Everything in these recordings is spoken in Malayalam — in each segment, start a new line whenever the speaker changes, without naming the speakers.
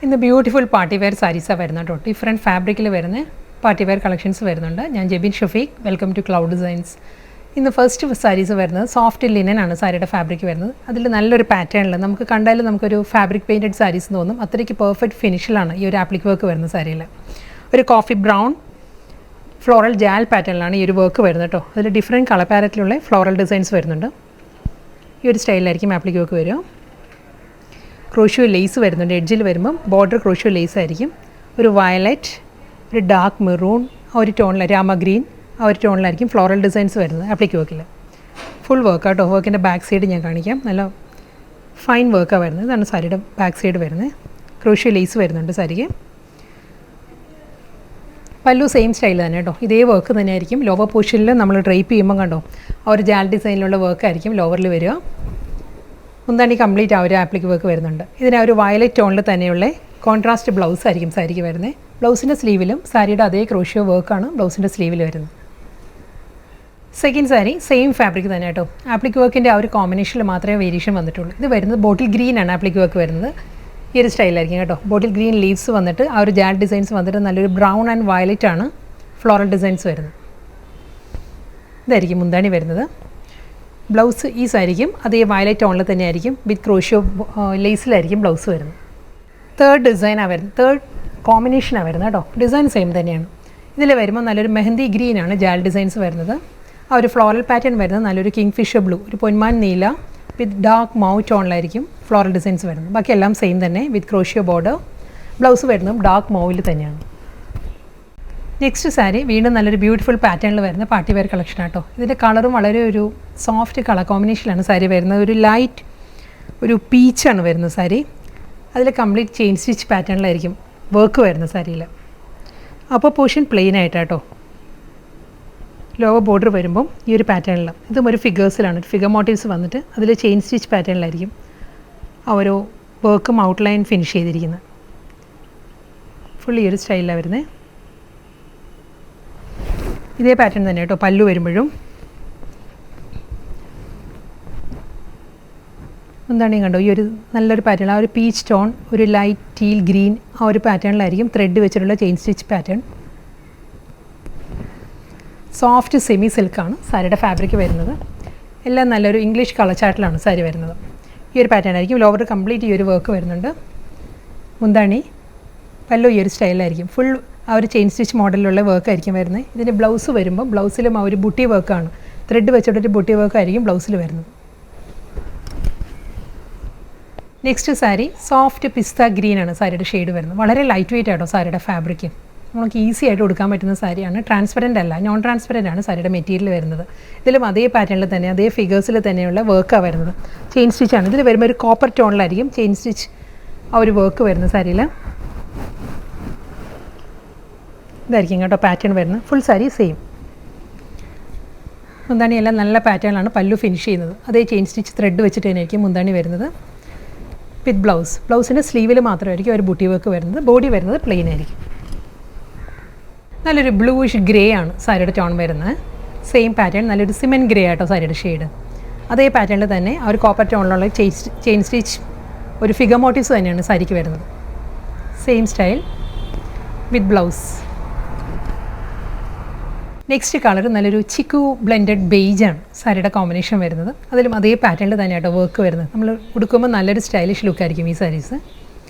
ഇന്ന് ബ്യൂട്ടിഫുൾ പാർട്ടി വെയർ സാരീസാണ് വരുന്നത് കേട്ടോ. ഡിഫറെൻറ്റ് ഫാബ്രിക്കിൽ വരുന്ന പാർട്ടി വെയർ കളക്ഷൻസ് വരുന്നുണ്ട്. ഞാൻ Jebin Shafeeq, welcome to cloud designs. ഇന്ന് ഫസ്റ്റ് സാരീസ് വരുന്നത് സോഫ്റ്റ് ലിനൻ ആണ് സാരിയുടെ ഫാബ്രിക് വരുന്നത്. അതിൽ നല്ലൊരു പാറ്റേണിൽ നമുക്ക് കണ്ടാലും നമുക്കൊരു ഫാബ്രിക് പെയിൻറ്റഡ് സാരീസ് തോന്നും. അത്രയ്ക്ക് പെർഫെക്റ്റ് ഫിനിഷിലാണ് ഈ ഒരു ആപ്ലിക് വർക്ക് വരുന്ന സാരിയിൽ. ഒരു കോഫി ബ്രൗൺ ഫ്ലോറൽ ജാൽ പാറ്റേണിലാണ് ഈ ഒരു വർക്ക് വരുന്നത് കേട്ടോ. അതിൽ ഡിഫറെൻറ്റ് കളർ പാലറ്റിലുള്ള ഫ്ലോറൽ ഡിസൈൻസ് വരുന്നുണ്ട്. ഈ ഒരു സ്റ്റൈലിലായിരിക്കും ആപ്ലിക് വർക്ക് വരിക. ക്രോഷ്യോ ലേസ് വരുന്നുണ്ട്. എഡ്ജിൽ വരുമ്പം ബോർഡർ ക്രോഷ്യോ ലേസ് ആയിരിക്കും. ഒരു വയലറ്റ്, ഒരു ഡാർക്ക് മെറൂൺ, ആ ഒരു ടോണിൽ രാമ ഗ്രീൻ, ആ ഒരു ടോണിലായിരിക്കും ഫ്ലോറൽ ഡിസൈൻസ് വരുന്നത് ആപ്ലിക് വർക്കിൽ. ഫുൾ വർക്ക് കേട്ടോ. വർക്കിൻ്റെ ബാക്ക് സൈഡ് ഞാൻ കാണിക്കാം. നല്ല ഫൈൻ വർക്കാണ് വരുന്നത്. ഇതാണ് സാരിയുടെ ബാക്ക് സൈഡ് വരുന്നത്. ക്രോഷ്യോ ലേസ് വരുന്നുണ്ട് സാരിക്ക്. പല്ലു സെയിം സ്റ്റൈൽ തന്നെ കേട്ടോ. ഇതേ വർക്ക് തന്നെയായിരിക്കും. ലോവർ പോർഷനിൽ നമ്മൾ ഡ്രൈപ്പ് ചെയ്യുമ്പോൾ കണ്ടോ ആ ഒരു ജാൽ ഡിസൈനിലുള്ള വർക്കായിരിക്കും ലോവറിൽ വരിക. മുന്താണി കംപ്ലീറ്റ് ആ ഒരു ആപ്ലിക് വർക്ക് വരുന്നുണ്ട്. ഇതിന് ഒരു വയലറ്റ് ടോണിൽ തന്നെയുള്ള കോൺട്രാസ്റ്റ് ബ്ലൗസ് ആയിരിക്കും സാരിക്ക് വരുന്നത്. ബ്ലൗസിൻ്റെ സ്ലീവിലും സാരിയുടെ അതേ ക്രോഷ്യോ വർക്കാണ് ബ്ലൗസിൻ്റെ സ്ലീവിൽ വരുന്നത്. സെക്കൻഡ് സാരി സെയിം ഫാബ്രിക് തന്നെ കേട്ടോ. ആപ്ലിക് വർക്കിൻ്റെ ആ ഒരു കോമ്പിനേഷനിൽ മാത്രമേ വേരിയേഷൻ വന്നിട്ടുള്ളൂ. ഇത് വരുന്നത് ബോട്ടിൽ ഗ്രീൻ ആണ് ആപ്ലിക് വർക്ക് വരുന്നത്. ഈ ഒരു സ്റ്റൈലായിരിക്കും കേട്ടോ. ബോട്ടിൽ ഗ്രീൻ ലീവ്സ് വന്നിട്ട് ആ ഒരു ജാൽ ഡിസൈൻസ് വന്നിട്ട് നല്ലൊരു ബ്രൗൺ ആൻഡ് വയലറ്റ് ആണ് ഫ്ലോറൽ ഡിസൈൻസ് വരുന്നത്. ഇതായിരിക്കും മുന്താണി വരുന്നത്. ബ്ലൗസ് ഈ സാരിക്കും അതേ വയലറ്റ് ടോണിൽ തന്നെ ആയിരിക്കും. വിത്ത് ക്രോഷ്യോ ലേസിലായിരിക്കും ബ്ലൗസ് വരുന്നത്. തേർഡ് ഡിസൈനാണ് വരുന്നത്. തേർഡ് കോമ്പിനേഷനാണ് വരുന്നത് കേട്ടോ. ഡിസൈൻ സെയിം തന്നെയാണ്. ഇതിൽ വരുമ്പോൾ നല്ലൊരു മെഹന്തി ഗ്രീനാണ് ജാൽ ഡിസൈൻസ് വരുന്നത്. ആ ഒരു ഫ്ലോറൽ പാറ്റേൺ വരുന്നത് നല്ലൊരു കിങ് ഫിഷർ ബ്ലൂ, ഒരു പൊന്മാൻ നീല വിത്ത് ഡാർക്ക് മൗ ടോണിലായിരിക്കും ഫ്ലോറൽ ഡിസൈൻസ് വരുന്നത്. ബാക്കിയെല്ലാം സെയിം തന്നെ വിത്ത് ക്രോഷ്യോ ബോർഡർ. ബ്ലൗസ് വരുന്നതും ഡാർക്ക് മൗവിൽ തന്നെയാണ്. നെക്സ്റ്റ് സാരി വീണ്ടും നല്ലൊരു ബ്യൂട്ടിഫുൾ പാറ്റേണിൽ വരുന്ന പാർട്ടി വെയർ കളക്ഷൻ ആട്ടോ. ഇതിൻ്റെ കളറും വളരെ ഒരു സോഫ്റ്റ് കളർ കോമ്പിനേഷനിലാണ് സാരി വരുന്നത്. ഒരു ലൈറ്റ് ഒരു പീച്ചാണ് വരുന്നത് സാരി. അതിൽ കംപ്ലീറ്റ് ചെയിൻ സ്റ്റിച്ച് പാറ്റേണിലായിരിക്കും വർക്ക് വരുന്നത് സാരിയിൽ. അപ്പോൾ പോർഷൻ പ്ലെയിൻ ആയിട്ടാട്ടോ. ലോവർ ബോർഡർ വരുമ്പം ഈ ഒരു പാറ്റേണിൽ ഇതും ഒരു ഫിഗേഴ്സിലാണ്. ഒരു ഫിഗർ മോട്ടീവ്സ് വന്നിട്ട് അതിൽ ചെയിൻ സ്റ്റിച്ച് പാറ്റേണിലായിരിക്കും ആ ഒരു വർക്കും ഔട്ട്ലൈൻ ഫിനിഷ് ചെയ്തിരിക്കുന്നത്. ഫുൾ ഈ ഒരു സ്റ്റൈലിലാണ് വരുന്നത്. ഇതേ പാറ്റേൺ തന്നെ കേട്ടോ പല്ലു വരുമ്പോഴും. എന്താണ് കണ്ടോ ഈ ഒരു നല്ലൊരു പാറ്റേൺ. ആ ഒരു പീച്ച് ടോൺ, ഒരു ലൈറ്റ് ടീൽ ഗ്രീൻ, ആ ഒരു പാറ്റേണിലായിരിക്കും ത്രെഡ് വെച്ചിട്ടുള്ള chain stitch pattern. Soft semi സിൽക്കാണ് സാരിയുടെ ഫാബ്രിക് വരുന്നത്. എല്ലാം നല്ലൊരു ഇംഗ്ലീഷ് കളർ ചാർട്ടിലാണ് സാരി വരുന്നത്. ഈ ഒരു പാറ്റേൺ ആയിരിക്കും. ലോവർ കംപ്ലീറ്റ് ഈ ഒരു വർക്ക് വരുന്നുണ്ട്. മുന്താണി പല്ലു ഈ ഒരു സ്റ്റൈലായിരിക്കും. ഫുൾ ആ ഒരു ചെയിൻ സ്റ്റിച്ച് മോഡലിലുള്ള വർക്കായിരിക്കും വരുന്നത്. ഇതിൻ്റെ ബ്ലൗസ് വരുമ്പോൾ ബ്ലൗസിലും ആ ഒരു ബുട്ടി വർക്കാണ്. ത്രെഡ് വെച്ചിട്ടൊരു ബുട്ടി വർക്കായിരിക്കും ബ്ലൗസിൽ വരുന്നത്. നെക്സ്റ്റ് സാരി സോഫ്റ്റ് പിസ്ത ഗ്രീനാണ് സാരിയുടെ ഷെയ്ഡ് വരുന്നത്. വളരെ ലൈറ്റ് വെയിറ്റ് ആട്ടോ സാരിയുടെ ഫാബ്രിക്. നമുക്ക് ഈസി ആയിട്ട് കൊടുക്കാൻ പറ്റുന്ന സാരിയാണ്. ട്രാൻസ്പെറൻ്റ് അല്ല, നോൺ ട്രാൻസ്പെറൻ്റ് ആണ് സാരിയുടെ മെറ്റീരിയൽ വരുന്നത്. ഇതിലും അതേ പാറ്റേണിൽ തന്നെ അതേ ഫിഗേഴ്സിൽ തന്നെയുള്ള വർക്കാണ് വരുന്നത്. ചെയിൻ സ്റ്റിച്ചാണ്. ഇതിൽ വരുമ്പോൾ ഒരു കോപ്പർ ടോണിലായിരിക്കും ചെയിൻ സ്റ്റിച്ച് ആ ഒരു വർക്ക് വരുന്നത് സാരിയിൽ. ഇതായിരിക്കും കേട്ടോ പാറ്റേൺ വരുന്നത്. Full sari same. മുന്താണി എല്ലാം നല്ല പാറ്റേണിലാണ് പല്ലു ഫിനിഷ് ചെയ്യുന്നത്. അതേ ചെയിൻ സ്റ്റിച്ച് ത്രെഡ് വെച്ചിട്ട് തന്നെയായിരിക്കും മുന്താണി വരുന്നത്. With blouse. ബ്ലൗസിൻ്റെ സ്ലീവിൽ മാത്രമായിരിക്കും ഒരു ബുട്ടി വർക്ക് വരുന്നത്. ബോഡി വരുന്നത് പ്ലെയിൻ ആയിരിക്കും. നല്ലൊരു ബ്ലൂയിഷ് ഗ്രേ ആണ് സാരിയുടെ ടോൺ വരുന്നത്. സെയിം പാറ്റേൺ നല്ലൊരു സിമെൻറ്റ് ഗ്രേ ആട്ടോ സാരിയുടെ ഷെയ്ഡ്. അതേ പാറ്റേണിൽ തന്നെ ആ ഒരു കോപ്പർ ടോണിലുള്ള ചെയിൻ സ്റ്റിച്ച് ഒരു ഫിഗർ മോട്ടീവ്സ് തന്നെയാണ് സാരിക്ക് വരുന്നത്. Same style with blouse. Next colour നല്ലൊരു ചിക്കു ബ്ലെൻഡഡ് ബെയ്ജാണ് സാരിയുടെ കോമ്പിനേഷൻ വരുന്നത്. അതിലും അതേ പാറ്റേണിൽ തന്നെയാട്ടോ വർക്ക് വരുന്നത്. നമ്മൾ ഉടുക്കുമ്പോൾ നല്ലൊരു സ്റ്റൈലിഷ് ലുക്കായിരിക്കും ഈ സാരീസ്.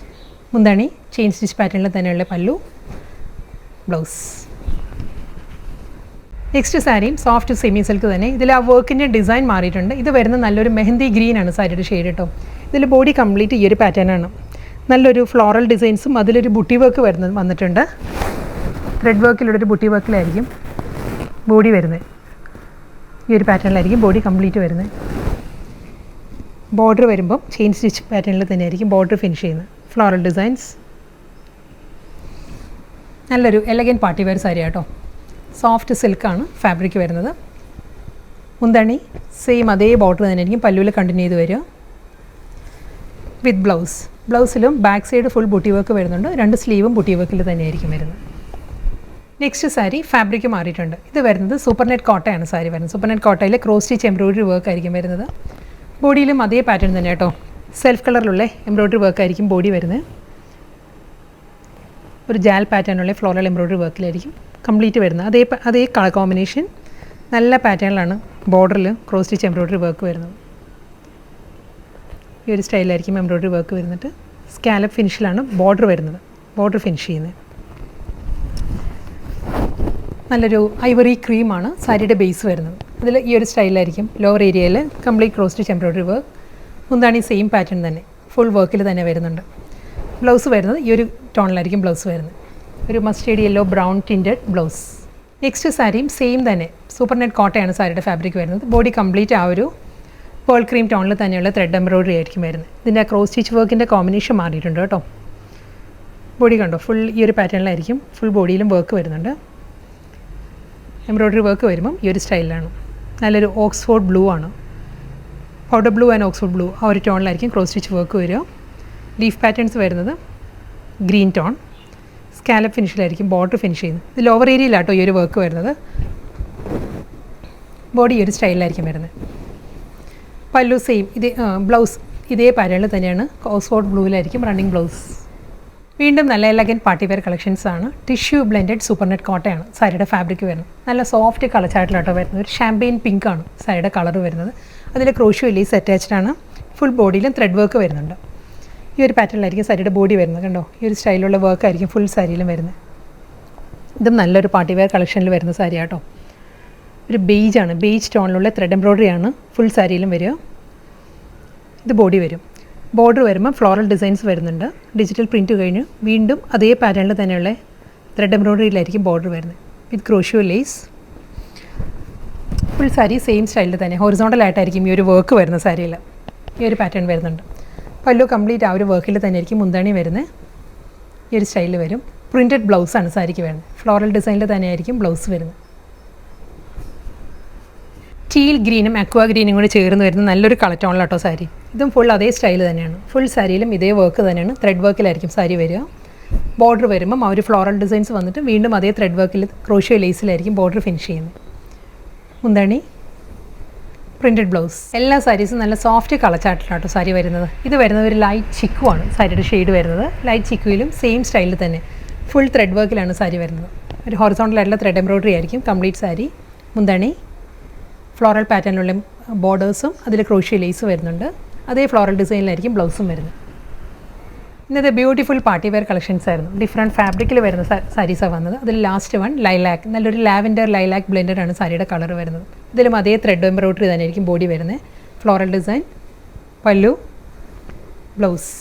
മുന്താണി ചെയിൻ സ്റ്റിച്ച് പാറ്റേണിൽ തന്നെയുള്ള പല്ലു, ബ്ലൗസ്. നെക്സ്റ്റ് സാരിയും സോഫ്റ്റ് സെമി സിൽക്ക് തന്നെ. ഇതിൽ ആ വർക്കിൻ്റെ ഡിസൈൻ മാറിയിട്ടുണ്ട്. ഇത് വരുന്ന നല്ലൊരു മെഹന്തി ഗ്രീനാണ് സാരിയുടെ ഷെയ്ഡ് കേട്ടോ. ഇതിൽ ബോഡി കംപ്ലീറ്റ് ഈ ഒരു പാറ്റേണാണ്. നല്ലൊരു ഫ്ലോറൽ ഡിസൈൻസും അതിലൊരു ബുട്ടി വർക്ക് വന്നിട്ടുണ്ട്. ത്രെഡ് വർക്കിലുള്ളൊരു ബുട്ടി വർക്കിലായിരിക്കും ബോഡി വരുന്നത്. ഈ ഒരു പാറ്റേണിലായിരിക്കും ബോഡി കംപ്ലീറ്റ് വരുന്നത്. ബോർഡർ വരുമ്പം ചെയിൻ സ്റ്റിച്ച് പാറ്റേണിൽ തന്നെയായിരിക്കും ബോർഡർ ഫിനിഷ് ചെയ്യുന്നത്. Floral designs. നല്ലൊരു എലഗൻറ്റ് പാർട്ടി വെയർ സാരി കേട്ടോ. സോഫ്റ്റ് സിൽക്കാണ് ഫാബ്രിക് വരുന്നത്. മുന്താണി സെയിം അതേ ബോർഡർ തന്നെയായിരിക്കും പല്ലുവിൽ കണ്ടിന്യൂ ചെയ്ത് വരിക. With blouse. ബ്ലൗസിലും back side full butti work വരുന്നുണ്ട്. രണ്ട് സ്ലീവും ബുട്ടി വർക്കിൽ തന്നെയായിരിക്കും വരുന്നത്. നെക്സ്റ്റ് സാരി ഫാബ്രിക് മാറിയിട്ടുണ്ട്. ഇത് വരുന്നത് സൂപ്പർ നെറ്റ് കോട്ടയാണ് സാരി വരുന്നത്. സൂപ്പർ നെറ്റ് കോട്ടയിൽ ക്രോസ് സ്റ്റിച്ച് എംബ്രോയിഡറി വർക്ക് ആയിരിക്കും വരുന്നത്. ബോഡിയിലും അതേ പാറ്റേൺ തന്നെ കേട്ടോ. സെൽഫ് കളറിലുള്ള എംബ്രോയിഡറി വർക്ക് ആയിരിക്കും ബോഡി വരുന്നത്. ഒരു ജാൽ പാറ്റേണുള്ള ഫ്ലോറൽ എംബ്രോയ്ഡറി വർക്കിലായിരിക്കും കംപ്ലീറ്റ് വരുന്നത്. അതേ കളർ കോമ്പിനേഷൻ നല്ല പാറ്റേണിലാണ് ബോർഡറിൽ ക്രോസ് സ്റ്റിച്ച് എംബ്രോയ്ഡറി വർക്ക് വരുന്നത്. ഈ ഒരു സ്റ്റൈലായിരിക്കും എംബ്രോയ്ഡറി വർക്ക് വരുന്നിട്ട് സ്കാലപ്പ് ഫിനിഷിലാണ് ബോർഡർ വരുന്നത്. ബോർഡർ ഫിനിഷ് ചെയ്യുന്നത് നല്ലൊരു ഐവറി ക്രീമാണ് സാരിയുടെ ബേസ് വരുന്നത്. അതിൽ ഈ ഒരു സ്റ്റൈലായിരിക്കും ലോവർ ഏരിയയിൽ complete cross stitch embroidery work. മുന്താണി സെയിം പാറ്റേൺ തന്നെ ഫുൾ വർക്കിൽ തന്നെ വരുന്നുണ്ട്. ബ്ലൗസ് വരുന്നത് ഈ ഒരു ടോണിലായിരിക്കും ബ്ലൗസ് വരുന്നത്. ഒരു mustard yellow brown tinted blouse. Next സാരിയും സെയിം തന്നെ സൂപ്പർ നെറ്റ് കോട്ടയാണ് സാരിയുടെ ഫാബ്രിക് വരുന്നത്. ബോഡി കംപ്ലീറ്റ് ആ ഒരു പേൾ ക്രീം ടോണിൽ തന്നെയുള്ള ത്രെഡ് എംബ്രോയ്ഡറി ആയിരിക്കും വരുന്നത്. ഇതിൻ്റെ ക്രോസ് സ്റ്റിച്ച് വർക്കിൻ്റെ കോമ്പിനേഷൻ മാറിയിട്ടുണ്ട് കേട്ടോ. ബോഡി കണ്ടോ, ഫുൾ ഈ ഒരു പാറ്റേണിലായിരിക്കും ഫുൾ ബോഡിയിലും വർക്ക് വരുന്നുണ്ട്. എംബ്രോയ്ഡറി വർക്ക് വരുമ്പം ഈ ഒരു സ്റ്റൈലിലാണ്. നല്ലൊരു ഓക്സ്ഫോർഡ് ബ്ലൂ ആണ്, powder blue and Oxford blue ആ ഒരു ടോണിലായിരിക്കും ക്രോസ് സ്റ്റിച്ച് വർക്ക് വരിക. ലീഫ് പാറ്റേൺസ് വരുന്നത് ഗ്രീൻ ടോൺ. സ്കാലപ്പ് ഫിനിഷിലായിരിക്കും ബോർഡർ ഫിനിഷ് ചെയ്യുന്നത്. ഇത് ലോവർ ഏരിയയിലാട്ടോ ഈ ഒരു വർക്ക് വരുന്നത്. ബോഡി ഈ ഒരു സ്റ്റൈലിലായിരിക്കും വരുന്നത്. പല്ലു സെയിം ബ്ലൗസ് ഇതേ പാറ്റേണിൽ തന്നെയാണ് ഓക്സ്ഫോർഡ് ബ്ലൂവിലായിരിക്കും റണ്ണിങ് ബ്ലൗസ്. വീണ്ടും നല്ല എലഗൻറ്റ് പാർട്ടി വെയർ കളക്ഷൻസ് ആണ്. ടിഷ്യൂ ബ്ലെൻഡഡ് സൂപ്പർ നെറ്റ് കോട്ടയാണ് സാരിയുടെ ഫാബ്രിക് വരുന്നത്. നല്ല സോഫ്റ്റ് കളർ ചാർട്ടിലാട്ടോ വരുന്നത്. ഒരു ഷാമ്പെയിൻ പിങ്ക് ആണ് സാരിയുടെ കളർ വരുന്നത്. അതിൽ ക്രോഷ്യോ ലേസ് അറ്റാച്ച്ഡ് ആണ്. ഫുൾ ബോഡിയിലും ത്രെഡ് വർക്ക് വരുന്നുണ്ട്. ഈ ഒരു പാറ്റേണിലായിരിക്കും സാരിയുടെ ബോഡി വരുന്നത്. കണ്ടോ, ഈ ഒരു സ്റ്റൈലുള്ള വർക്കായിരിക്കും ഫുൾ സാരിയിലും വരുന്നത്. ഇതും നല്ലൊരു പാർട്ടി വെയർ കളക്ഷനിൽ വരുന്ന സാരി ആട്ടോ. ഒരു ബേജാണ്, ബേജ് ടോണിലുള്ള ത്രെഡ് എംബ്രോയ്ഡറിയാണ് ഫുൾ സാരിയിലും വരിക. ഇത് ബോഡി വരും. ബോർഡർ വരുമ്പോൾ ഫ്ലോറൽ ഡിസൈൻസ് വരുന്നുണ്ട്. ഡിജിറ്റൽ പ്രിൻറ്റ് കഴിഞ്ഞ് വീണ്ടും അതേ പാറ്റേണിൽ തന്നെയുള്ള ത്രെഡ് എംബ്രോയ്ഡറിയിലായിരിക്കും ബോർഡർ വരുന്നത്. With crochet lace. Full sari same സ്റ്റൈലിൽ തന്നെ ഹൊറിസോണ്ടലായിട്ടായിരിക്കും ഈ ഒരു വർക്ക് വരുന്ന സാരിയിൽ. ഈ ഒരു പാറ്റേൺ വരുന്നുണ്ട്. പല്ലു കംപ്ലീറ്റ് ആ ഒരു വർക്കിൽ തന്നെ ആയിരിക്കും മുന്താണി വരുന്നത്. ഈ ഒരു സ്റ്റൈലിൽ വരും. പ്രിൻറ്റഡ് ബ്ലൗസാണ് സാരിക്ക് വരുന്നത്. ഫ്ലോറൽ ഡിസൈനിൽ തന്നെയായിരിക്കും ബ്ലൗസ് വരുന്നത്. ടീൽ ഗ്രീനും അക്വാ ഗ്രീനും കൂടി ചേർന്ന് വരുന്ന നല്ലൊരു കളർ ടോണിലാട്ടോ സാരി. ഇതും ഫുൾ അതേ സ്റ്റൈൽ തന്നെയാണ്. ഫുൾ സാരിയിലും ഇതേ വർക്ക് തന്നെയാണ്. ത്രെഡ് വർക്കിലായിരിക്കും സാരി വരിക. ബോർഡർ വരുമ്പം ആ ഒരു ഫ്ലോറൽ ഡിസൈൻസ് വന്നിട്ട് വീണ്ടും അതേ ത്രെഡ് വർക്കിൽ ക്രോഷ്യോ ലേസിലായിരിക്കും ബോർഡർ ഫിനിഷ് ചെയ്യുന്നത്. മുന്താണി പ്രിൻറ്റഡ് ബ്ലൗസ്. എല്ലാ സാരീസും നല്ല സോഫ്റ്റ് കളർ ചാർട്ടിലാട്ടോ സാരി വരുന്നത്. ഇത് വരുന്നത് ഒരു ലൈറ്റ് ചിക്കു ആണ് സാരിയുടെ ഷെയ്ഡ് വരുന്നത്. ലൈറ്റ് ചിക്കുയിലും സെയിം സ്റ്റൈലിൽ തന്നെ ഫുൾ ത്രെഡ് വർക്കിലാണ് സാരി വരുന്നത്. ഒരു ഹൊറിസോണ്ടലായിട്ടുള്ള ത്രെഡ് എംബ്രോയ്ഡറി ആയിരിക്കും കംപ്ലീറ്റ് സാരി. മുന്താണി ഫ്ലോറൽ പാറ്റേണിലുള്ള ബോർഡേഴ്സും അതിൽ ക്രോഷ്യോ ലേസ് വരുന്നുണ്ട്. അതേ ഫ്ലോറൽ ഡിസൈനിലായിരിക്കും ബ്ലൗസും വരുന്നത്. ഇന്നത്തെ ബ്യൂട്ടിഫുൾ പാർട്ടി വെയർ കളക്ഷൻസ് ആയിരുന്നു. ഡിഫറെൻറ്റ് ഫാബ്രിക്കിൽ വരുന്ന സാരീസാണ് വന്നത്. അതിൽ ലാസ്റ്റ് വൺ ലൈലാക്ക്, നല്ലൊരു ലാവൻഡർ ലൈലാക്ക് ബ്ലെൻഡറാണ് സാരിയുടെ കളർ വരുന്നത്. ഇതിലും അതേ ത്രെഡ് എംബ്രോയ്ഡറി തന്നെയായിരിക്കും ബോഡി വരുന്നത്. ഫ്ലോറൽ ഡിസൈൻ, പല്ലു, ബ്ലൗസ്.